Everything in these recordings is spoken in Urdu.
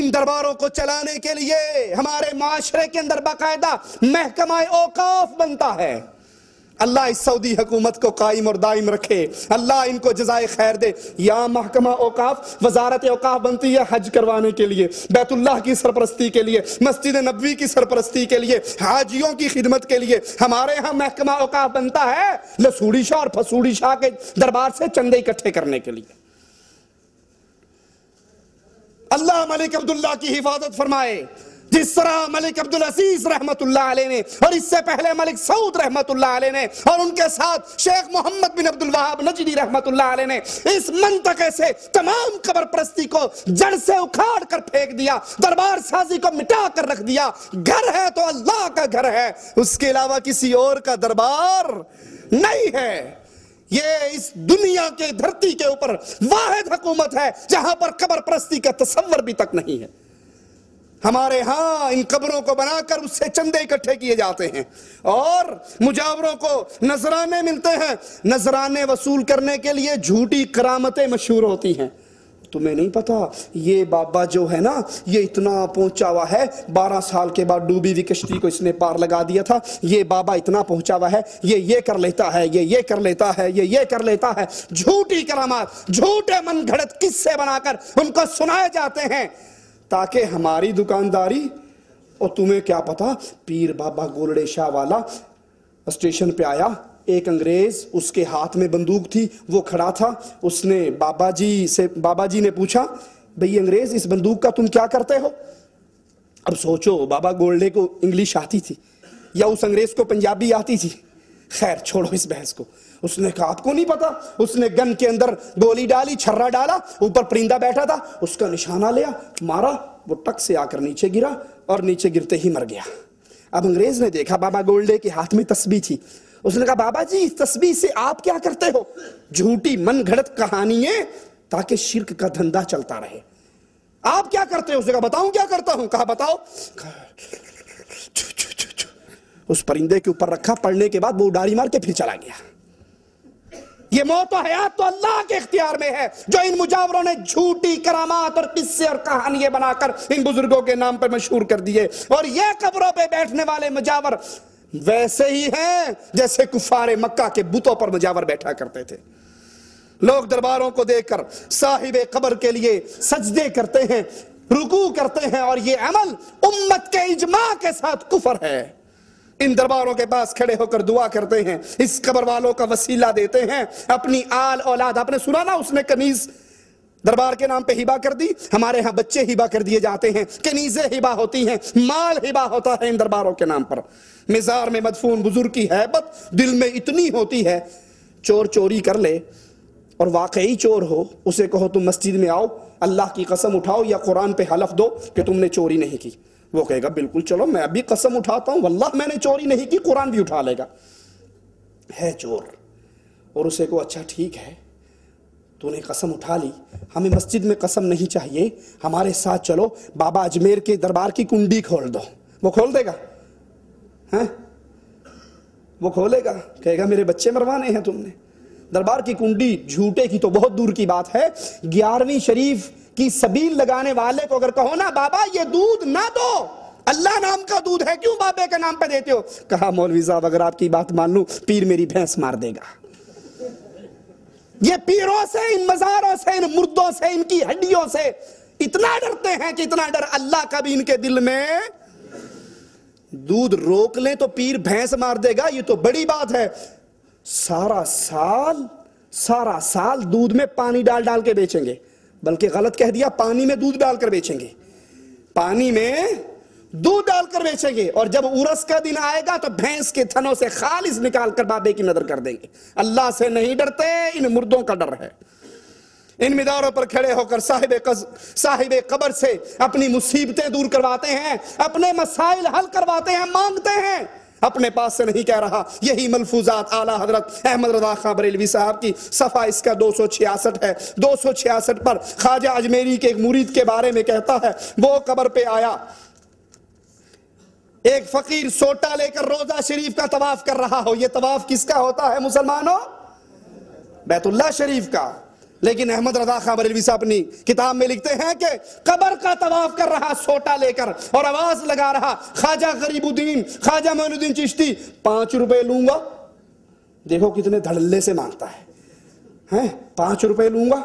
ان درباروں کو چلانے کے لیے ہمارے معاشرے کے اندر باقاعدہ محکمہ اوقاف بنتا ہے۔ اللہ اس سعودی حکومت کو قائم اور دائم رکھے، اللہ ان کو جزائے خیر دے۔ یا محکمہ اوقاف، وزارت اوقاف بنتی ہے حج کروانے کے لیے، بیت اللہ کی سرپرستی کے لیے، مسجد نبوی کی سرپرستی کے لیے، حاجیوں کی خدمت کے لیے۔ ہمارے ہاں محکمہ اوقاف بنتا ہے لسوڑی شاہ اور پھسوڑی شاہ کے دربار سے چندے اکٹھے کرنے کے لیے۔ اللہ ملک عبداللہ کی حفاظت فرمائے۔ جس طرح ملک عبدالعزیز رحمت اللہ علیہ نے اور اس سے پہلے ملک سعود رحمت اللہ علیہ نے اور ان کے ساتھ شیخ محمد بن عبدالوہاب نجدی رحمت اللہ علیہ نے اس منطقے سے تمام قبر پرستی کو جڑ سے اکھاڑ کر پھینک دیا، دربار سازی کو مٹا کر رکھ دیا۔ گھر ہے تو اللہ کا گھر ہے، اس کے علاوہ کسی اور کا دربار نہیں ہے۔ یہ اس دنیا کے دھرتی کے اوپر واحد حکومت ہے جہاں پر قبر پرستی کا تصور بھی تک نہیں ہے۔ ہمارے ہاں ان قبروں کو بنا کر اس سے چندے اکٹھے کیے جاتے ہیں اور مجاوروں کو نذرانے ملتے ہیں۔ نذرانے وصول کرنے کے لیے جھوٹی کرامتیں مشہور ہوتی ہیں۔ تمہیں نہیں پتا یہ بابا جو ہے نا یہ اتنا پہنچا ہوا ہے، 12 سال کے بعد ڈوبی ہوئی کشتی کو اس نے پار لگا دیا تھا، یہ بابا اتنا پہنچا ہوا ہے، یہ کر لیتا ہے، یہ کر لیتا ہے، یہ کر لیتا ہے۔ جھوٹی کرامات، جھوٹے من گھڑت قصے بنا کر ان کو سنائے جاتے ہیں تاکہ ہماری دکانداری۔ اور تمہیں کیا پتا پیر بابا گولڑے شاہ والا اسٹیشن پہ آیا، ایک انگریز اس کے ہاتھ میں بندوق تھی، وہ کھڑا تھا، اس نے بابا جی نے پوچھا بھئی انگریز اس بندوق کا تم کیا کرتے ہو؟ اب سوچو بابا گولڑے کو انگلش آتی تھی یا اس انگریز کو پنجابی آتی تھی؟ خیر چھوڑو اس بحث کو۔ اس نے کہا آپ کو نہیں پتا؟ اس نے گن کے اندر گولی ڈالی، چھرا ڈالا، اوپر پرندہ بیٹھا تھا، اس کا نشانہ لیا، مارا، وہ ٹک سے آ کر نیچے گرا اور نیچے گرتے ہی مر گیا۔ اب انگریز نے دیکھا بابا گولڈے کے ہاتھ میں تسبیح تھی، اس نے کہا بابا جی اس تسبیح سے آپ کیا کرتے ہو؟ جھوٹی من گھڑت کہانیاں تاکہ شرک کا دھندا چلتا رہے۔ آپ کیا کرتے ہو؟ اس نے کہا بتاؤں کیا کرتا ہوں؟ کہا بتاؤ۔ اس پرندے کے اوپر رکھا، پڑھنے کے بعد وہ اڈاری مار کے پھر چلا گیا۔ یہ موت و حیات تو اللہ کے اختیار میں ہے، جو ان مجاوروں نے جھوٹی کرامات اور قصے اور کہانیاں بنا کر ان بزرگوں کے نام پر مشہور کر دیے۔ اور یہ قبروں پہ بیٹھنے والے مجاور ویسے ہی ہیں جیسے کفار مکہ کے بتوں پر مجاور بیٹھا کرتے تھے۔ لوگ درباروں کو دیکھ کر صاحب قبر کے لیے سجدے کرتے ہیں، رکوع کرتے ہیں، اور یہ عمل امت کے اجماع کے ساتھ کفر ہے۔ ان درباروں کے پاس کھڑے ہو کر دعا کرتے ہیں، اس قبر والوں کا وسیلہ دیتے ہیں، اپنی آل اولاد۔ آپ نے سنا نا اس نے کنیز دربار کے نام پہ ہبا کر دی، ہمارے ہاں بچے ہبا کر دیے جاتے ہیں، کنیزیں ہبا ہوتی ہیں، مال ہبا ہوتا ہے ان درباروں کے نام پر۔ مزار میں مدفون بزرگ کی ہیبت دل میں اتنی ہوتی ہے، چور چوری کر لے اور واقعی چور ہو، اسے کہو تم مسجد میں آؤ، اللہ کی قسم اٹھاؤ یا قرآن پہ حلف دو کہ تم نے چوری نہیں کی، وہ کہے گا بالکل چلو میں ابھی قسم اٹھاتا ہوں واللہ میں نے چوری نہیں کی، قرآن بھی اٹھا لے گا، ہے چور۔ اور اسے کو اچھا ٹھیک ہے تو نے قسم اٹھا لی، ہمیں مسجد میں قسم نہیں چاہیے، ہمارے ساتھ چلو، بابا اجمیر کے دربار کی کنڈی کھول دو۔ وہ کھول دے گا؟ ہیں وہ کھولے گا؟ کہے گا میرے بچے مروانے ہیں تم نے۔ دربار کی کنڈی جھوٹے کی تو بہت دور کی بات ہے، 11ویں شریف کی سبیل لگانے والے کو اگر کہو نا بابا یہ دودھ نہ دو، اللہ نام کا دودھ ہے، کیوں بابے کے نام پہ دیتے ہو؟ کہا مولوی صاحب اگر آپ کی بات مان لوں پیر میری بھینس مار دے گا۔ یہ پیروں سے، ان مزاروں سے، ان مردوں سے، ان کی ہڈیوں سے اتنا ڈرتے ہیں کہ اتنا ڈر اللہ کا بھی ان کے دل میں۔ دودھ روک لیں تو پیر بھینس مار دے گا، یہ تو بڑی بات ہے۔ سارا سال دودھ میں پانی ڈال ڈال کے بیچیں گے، بلکہ غلط کہہ دیا، پانی میں دودھ ڈال کر بیچیں گے، پانی میں دودھ ڈال کر بیچیں گے، اور جب عرس کا دن آئے گا تو بھینس کے تھنوں سے خالص نکال کر بابے کی نظر کر دیں گے۔ اللہ سے نہیں ڈرتے، ان مردوں کا ڈر ہے۔ ان مداروں پر کھڑے ہو کر صاحب قبر سے اپنی مصیبتیں دور کرواتے ہیں، اپنے مسائل حل کرواتے ہیں، مانگتے ہیں، اپنے پاس سے نہیں کہہ رہا۔ یہی ملفوظات اعلیٰ حضرت احمد رضا خاں بریلوی صاحب کی صفحہ اس کا 266 ہے۔ 266 پر خواجہ اجمیری کے ایک مرید کے بارے میں کہتا ہے، وہ قبر پہ آیا، ایک فقیر سوٹا لے کر روضہ شریف کا طواف کر رہا ہو۔ یہ طواف کس کا ہوتا ہے مسلمانوں؟ بیت اللہ شریف کا۔ لیکن احمد رضا خان بریلوی صاحب اپنی کتاب میں لکھتے ہیں کہ قبر کا طواف کر رہا سوٹا لے کر اور آواز لگا رہا خواجہ غریب الدین خواجہ معین الدین چشتی 5 روپے لوں گا. دیکھو کتنے دھڑلے سے مانگتا ہے. 5 روپے لوں گا,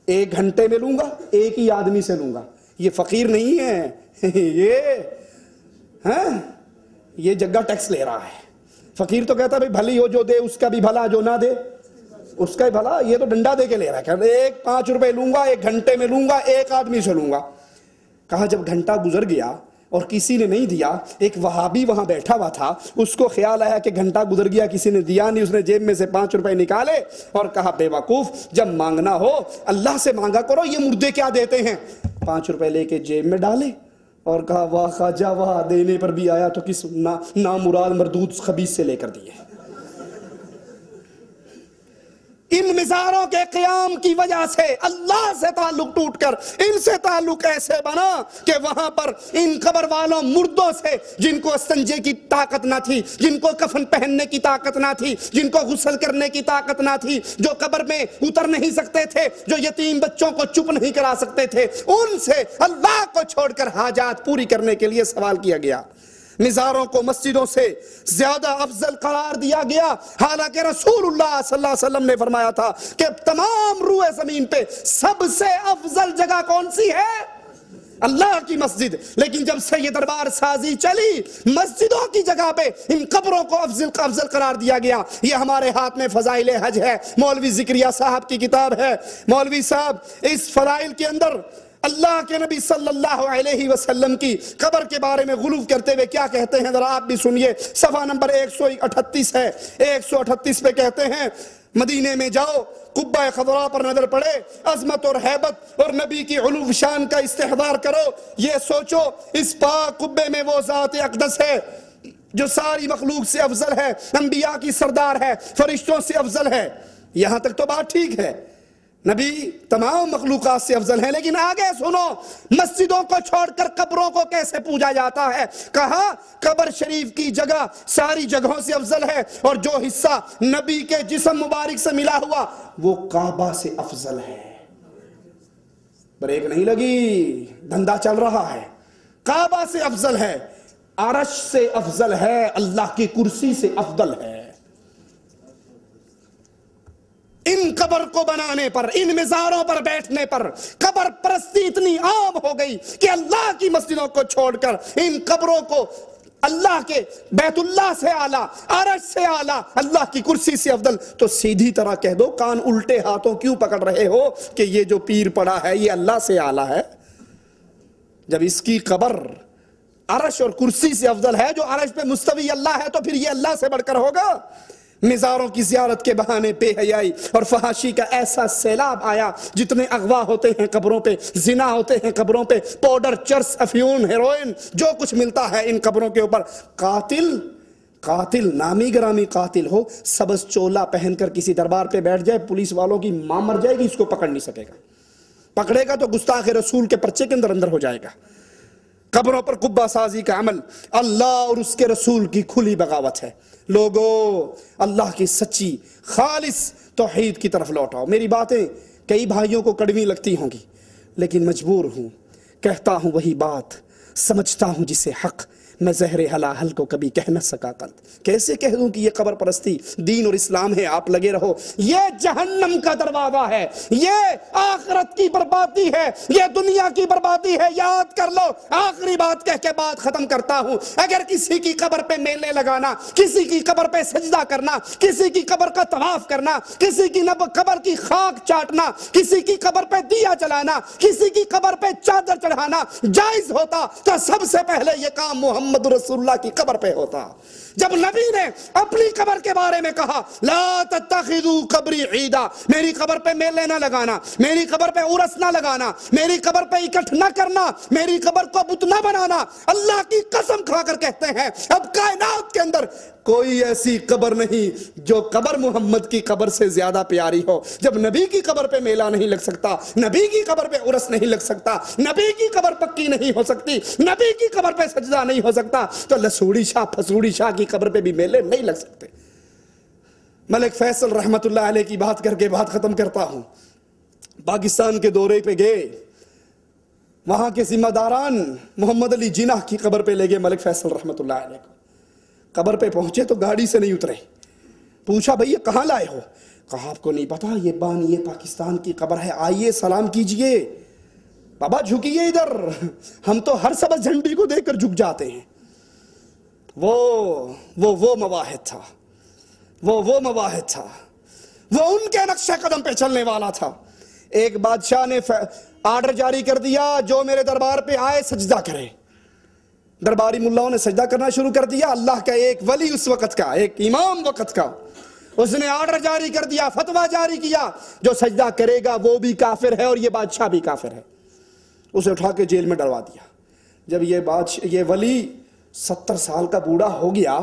1 گھنٹے میں لوں گا, ایک ہی آدمی سے لوں گا. یہ فقیر نہیں ہے, یہ جگہ ٹیکس لے رہا ہے. فقیر تو کہتا ہے بھائی بھلی ہو جو دے اس کا بھی بھلا, جو نہ دے اس کا ہی بھلا. یہ تو ڈنڈا دے کے لے رہا ہے. 5 روپے لوں گا, 1 گھنٹے میں لوں گا, ایک آدمی سے لوں گا. کہا جب گھنٹہ گزر گیا اور کسی نے نہیں دیا, ایک وہابی وہاں بیٹھا ہوا تھا, اس کو خیال آیا کہ گھنٹہ گزر گیا کسی نے دیا نہیں. اس نے جیب میں سے 5 روپے نکالے اور کہا بے وقوف, جب مانگنا ہو اللہ سے مانگا کرو, یہ مردے کیا دیتے ہیں. 5 روپے لے کے جیب میں ڈالے اور کہا واہ خواجہ واہ, دینے پر بھی آیا تو کس نامراد مردود خبیث سے لے کر دیے. ان مزاروں کے قیام کی وجہ سے اللہ سے تعلق ٹوٹ کر ان سے تعلق ایسے بنا کہ وہاں پر ان قبر والوں مردوں سے, جن کو استنجے کی طاقت نہ تھی, جن کو کفن پہننے کی طاقت نہ تھی, جن کو غسل کرنے کی طاقت نہ تھی, جو قبر میں اتر نہیں سکتے تھے, جو یتیم بچوں کو چپ نہیں کرا سکتے تھے, ان سے اللہ کو چھوڑ کر حاجات پوری کرنے کے لیے سوال کیا گیا. مزاروں کو مسجدوں سے زیادہ افضل قرار دیا گیا, حالانکہ رسول اللہ صلی اللہ علیہ وسلم نے فرمایا تھا کہ تمام روئے زمین پہ سب سے افضل جگہ کون سی ہے؟ اللہ کی مسجد. لیکن جب سے یہ دربار سازی چلی, مسجدوں کی جگہ پہ ان قبروں کو افضل قرار دیا گیا. یہ ہمارے ہاتھ میں فضائل حج ہے, مولوی ذکریہ صاحب کی کتاب ہے. مولوی صاحب اس فضائل کے اندر اللہ کے نبی صلی اللہ علیہ وسلم کی قبر کے بارے میں غلو کرتے ہوئے کیا کہتے ہیں, ذرا آپ بھی سنیے. صفحہ نمبر 138 ہے. 138 پہ کہتے ہیں, مدینے میں جاؤ, قبہ خضراء پر نظر پڑے, عظمت اور ہیبت اور نبی کی علو شان کا استحضار کرو. یہ سوچو اس پاک قبے میں وہ ذات اقدس ہے جو ساری مخلوق سے افضل ہے, انبیاء کی سردار ہے, فرشتوں سے افضل ہے. یہاں تک تو بات ٹھیک ہے, نبی تمام مخلوقات سے افضل ہیں. لیکن آگے سنو, مسجدوں کو چھوڑ کر قبروں کو کیسے پوجا جاتا ہے. کہا قبر شریف کی جگہ ساری جگہوں سے افضل ہے, اور جو حصہ نبی کے جسم مبارک سے ملا ہوا وہ کعبہ سے افضل ہے. بریک نہیں لگی, دھندا چل رہا ہے. کعبہ سے افضل ہے, عرش سے افضل ہے, اللہ کی کرسی سے افضل ہے. ان قبر کو بنانے پر, ان مزاروں پر بیٹھنے پر قبر پرستی اتنی عام ہو گئی کہ اللہ کی مسجدوں کو چھوڑ کر ان قبروں کو اللہ کے بیت اللہ سے اعلیٰ, عرش سے اعلیٰ, اللہ کی کرسی سے افضل. تو سیدھی طرح کہہ دو, کان الٹے ہاتھوں کیوں پکڑ رہے ہو کہ یہ جو پیر پڑا ہے یہ اللہ سے اعلیٰ ہے, جب اس کی قبر عرش اور کرسی سے افضل ہے, جو عرش پہ مستوی اللہ ہے, تو پھر یہ اللہ سے بڑھ کر ہوگا. مزاروں کی زیارت کے بہانے بے حیائی اور فحاشی کا ایسا سیلاب آیا, جتنے اغوا ہوتے ہیں قبروں پہ, زنا ہوتے ہیں قبروں پہ, پاؤڈر, چرس, افیون, ہیروئن, جو کچھ ملتا ہے ان قبروں کے اوپر. قاتل نامی گرامی قاتل ہو, سبز چولا پہن کر کسی دربار پہ بیٹھ جائے, پولیس والوں کی ماں مر جائے گی, اس کو پکڑ نہیں سکے گا. پکڑے گا تو گستاخ رسول کے پرچے کے اندر ہو جائے گا. قبروں پر قبہ سازی کا عمل اللہ اور اس کے رسول کی کھلی بغاوت ہے. لوگو, اللہ کی سچی خالص توحید کی طرف لوٹاؤ. میری باتیں کئی بھائیوں کو کڑوی لگتی ہوں گی, لیکن مجبور ہوں, کہتا ہوں وہی بات, سمجھتا ہوں جسے حق, میں زہر حلاحل کو کبھی کہہ نہ سکا قلب. کیسے کہہ دوں کہ یہ قبر پرستی دین اور اسلام ہے؟ آپ لگے رہو. یہ جہنم کا دروازہ ہے, یہ آخرت کی بربادی ہے, یہ دنیا کی بربادی ہے. یاد کر لو. آخری بات کہہ کے بات ختم کرتا ہوں. اگر کسی کی قبر پہ میلے لگانا, کسی کی قبر پہ سجدہ کرنا, کسی کی قبر کا طواف کرنا, کسی کی قبر کی خاک چاٹنا, کسی کی قبر پہ دیا جلانا, کسی کی قبر پہ چادر چڑھانا جائز ہوتا تو سب سے پہلے یہ کام محمد رسول اللہ کی قبر پہ ہوتا. جب نبی نے اپنی قبر کے بارے میں کہا لا تتخذوا قبری عیدا, میری قبر پہ میلے نہ لگانا, میری قبر پہ عرس نہ لگانا, میری قبر پہ اکٹھ نہ کرنا, میری قبر کو بت نہ بنانا, اللہ کی قسم کھا کر کہتے ہیں اب کائنات کے اندر کوئی ایسی قبر نہیں جو قبر محمد کی قبر سے زیادہ پیاری ہو. جب نبی کی قبر پہ میلہ نہیں لگ سکتا, نبی کی قبر پہ عرس نہیں لگ سکتا, نبی کی قبر پکی نہیں ہو سکتی, نبی کی قبر پہ سجدہ نہیں ہو سکتا, تو لسوڑی شاہ پھسوڑی شاہ کی قبر پہ بھی میلے نہیں لگ سکتے. ملک فیصل رحمت اللہ علیہ کی بات کر کے بات ختم کرتا ہوں. پاکستان کے دورے پہ گئے، وہاں کے ذمہ داران محمد علی جناح کی قبر پہ لے گئے ملک فیصل رحمۃ اللہ علیہ کو۔ قبر پہ پہنچے تو گاڑی سے نہیں اترے، پوچھا بھئی یہ کہاں لائے ہو؟ کہا آپ کو نہیں پتا یہ بانی پاکستان کی قبر ہے، آئیے سلام کیجئے۔ بابا جھکیے ادھر، ہم تو ہر سبز جھنڈی کو دیکھ کر جھک جاتے ہیں۔ وہ مواحد تھا، وہ مواحد تھا، وہ ان کے نقش قدم پہ چلنے والا تھا۔ ایک بادشاہ نے آرڈر جاری کر دیا جو میرے دربار پہ آئے سجدہ کرے۔ درباری ملاؤں نے سجدہ کرنا شروع کر دیا۔ اللہ کا ایک ولی اس وقت کا، ایک امام وقت کا، اس نے آرڈر جاری کر دیا، فتویٰ جاری کیا، جو سجدہ کرے گا وہ بھی کافر ہے اور یہ بادشاہ بھی کافر ہے۔ اسے اٹھا کے جیل میں ڈلوا دیا۔ جب یہ ولی 70 سال کا بوڑھا ہو گیا،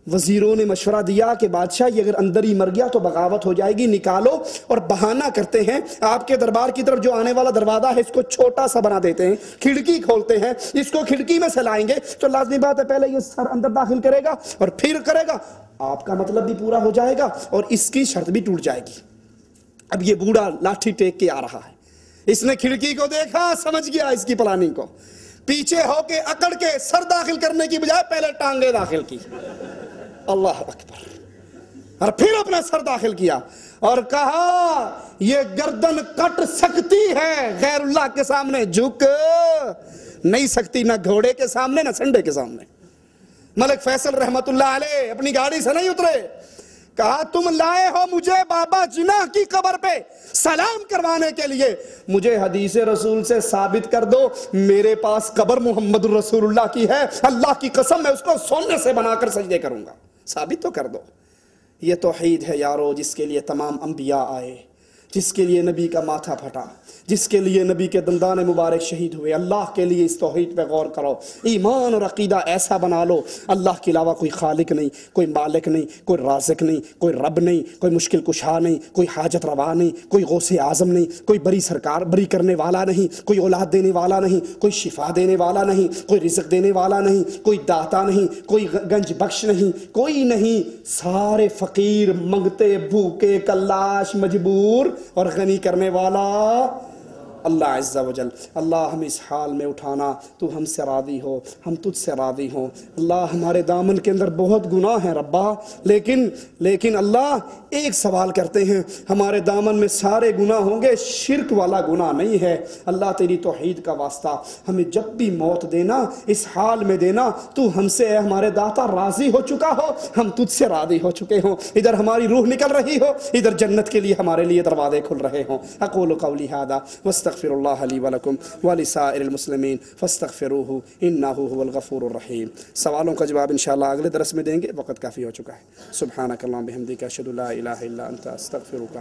وزیروں نے مشورہ دیا کہ بادشاہ یہ اگر اندر ہی مر گیا تو بغاوت ہو جائے گی، نکالو، اور بہانہ کرتے ہیں آپ کے دربار کی طرف جو آنے والا دروازہ ہے اس کو چھوٹا سا بنا دیتے ہیں، کھڑکی کھولتے ہیں، اس کو کھڑکی میں سے لائیں گے تو لازمی بات ہے پہلے یہ سر اندر داخل کرے گا اور پھر کرے گا، آپ کا مطلب بھی پورا ہو جائے گا اور اس کی شرط بھی ٹوٹ جائے گی۔ اب یہ بوڑھا لاٹھی ٹیک کے آ رہا ہے، اس نے کھڑکی کو دیکھا، سمجھ گیا اس کی پلاننگ کو، پیچھے ہو کے اکڑ کے سر داخل کرنے کی بجائے پہلے ٹانگیں داخل کی، اللہ اکبر، اور پھر اپنا سر داخل کیا اور کہا یہ گردن کٹ سکتی ہے، غیر اللہ کے سامنے جھک نہیں سکتی، نہ گھوڑے کے سامنے نہ سنڈے کے سامنے۔ ملک فیصل رحمت اللہ علیہ اپنی گاڑی سے نہیں اترے، کہا تم لائے ہو مجھے بابا جناح کی قبر پہ سلام کروانے کے لیے، مجھے حدیث رسول سے ثابت کر دو میرے پاس قبر محمد رسول اللہ کی ہے، اللہ کی قسم میں اس کو سونے سے بنا کر سجدے کروں گا، ثابت تو کر دو۔ یہ توحید ہے یارو، جس کے لیے تمام انبیاء آئے، جس کے لیے نبی کا ماتھا پھٹا، جس کے لیے نبی کے دندان مبارک شہید ہوئے۔ اللہ کے لیے اس توحید پہ غور کرو، ایمان اور عقیدہ ایسا بنا لو اللہ کے علاوہ کوئی خالق نہیں، کوئی مالک نہیں، کوئی رازق نہیں، کوئی رب نہیں، کوئی مشکل کشا نہیں، کوئی حاجت روا نہیں، کوئی غوث اعظم نہیں، کوئی بری سرکار بری کرنے والا نہیں، کوئی اولاد دینے والا نہیں، کوئی شفا دینے والا نہیں، کوئی رزق دینے والا نہیں، کوئی داتا نہیں، کوئی گنج بخش نہیں، کوئی نہیں، سارے فقیر، منگتے، بھوکے، کلاش، مجبور اور غنی کرنے والا اللہ عز و جل۔ اللہ ہم اس حال میں اٹھانا، تو ہم سے راضی ہو، ہم تجھ سے راضی ہوں۔ اللہ ہمارے دامن کے اندر بہت گناہ ہیں ربا، لیکن اللہ ایک سوال کرتے ہیں، ہمارے دامن میں سارے گناہ ہوں گے، شرک والا گناہ نہیں ہے۔ اللہ تیری توحید کا واسطہ ہمیں جب بھی موت دینا اس حال میں دینا تو ہم سے اے ہمارے داتا راضی ہو چکا ہو، ہم تجھ سے راضی ہو چکے ہوں، ادھر ہماری روح نکل رہی ہو، ادھر جنت کے لیے ہمارے لیے دروازے کھل رہے ہوں۔ اقول قولی ھذا واستغفر اللہ لی ولکم ولسائر المسلمین فاستغفروہ انہ هو الغفور الرحیم۔ سوالوں کا جواب انشاءاللہ اگلے درس میں دیں گے، وقت کافی ہو چکا ہے۔ سبحانک اللہم بحمدک اشہد ان لا الہ الا انت استغفرک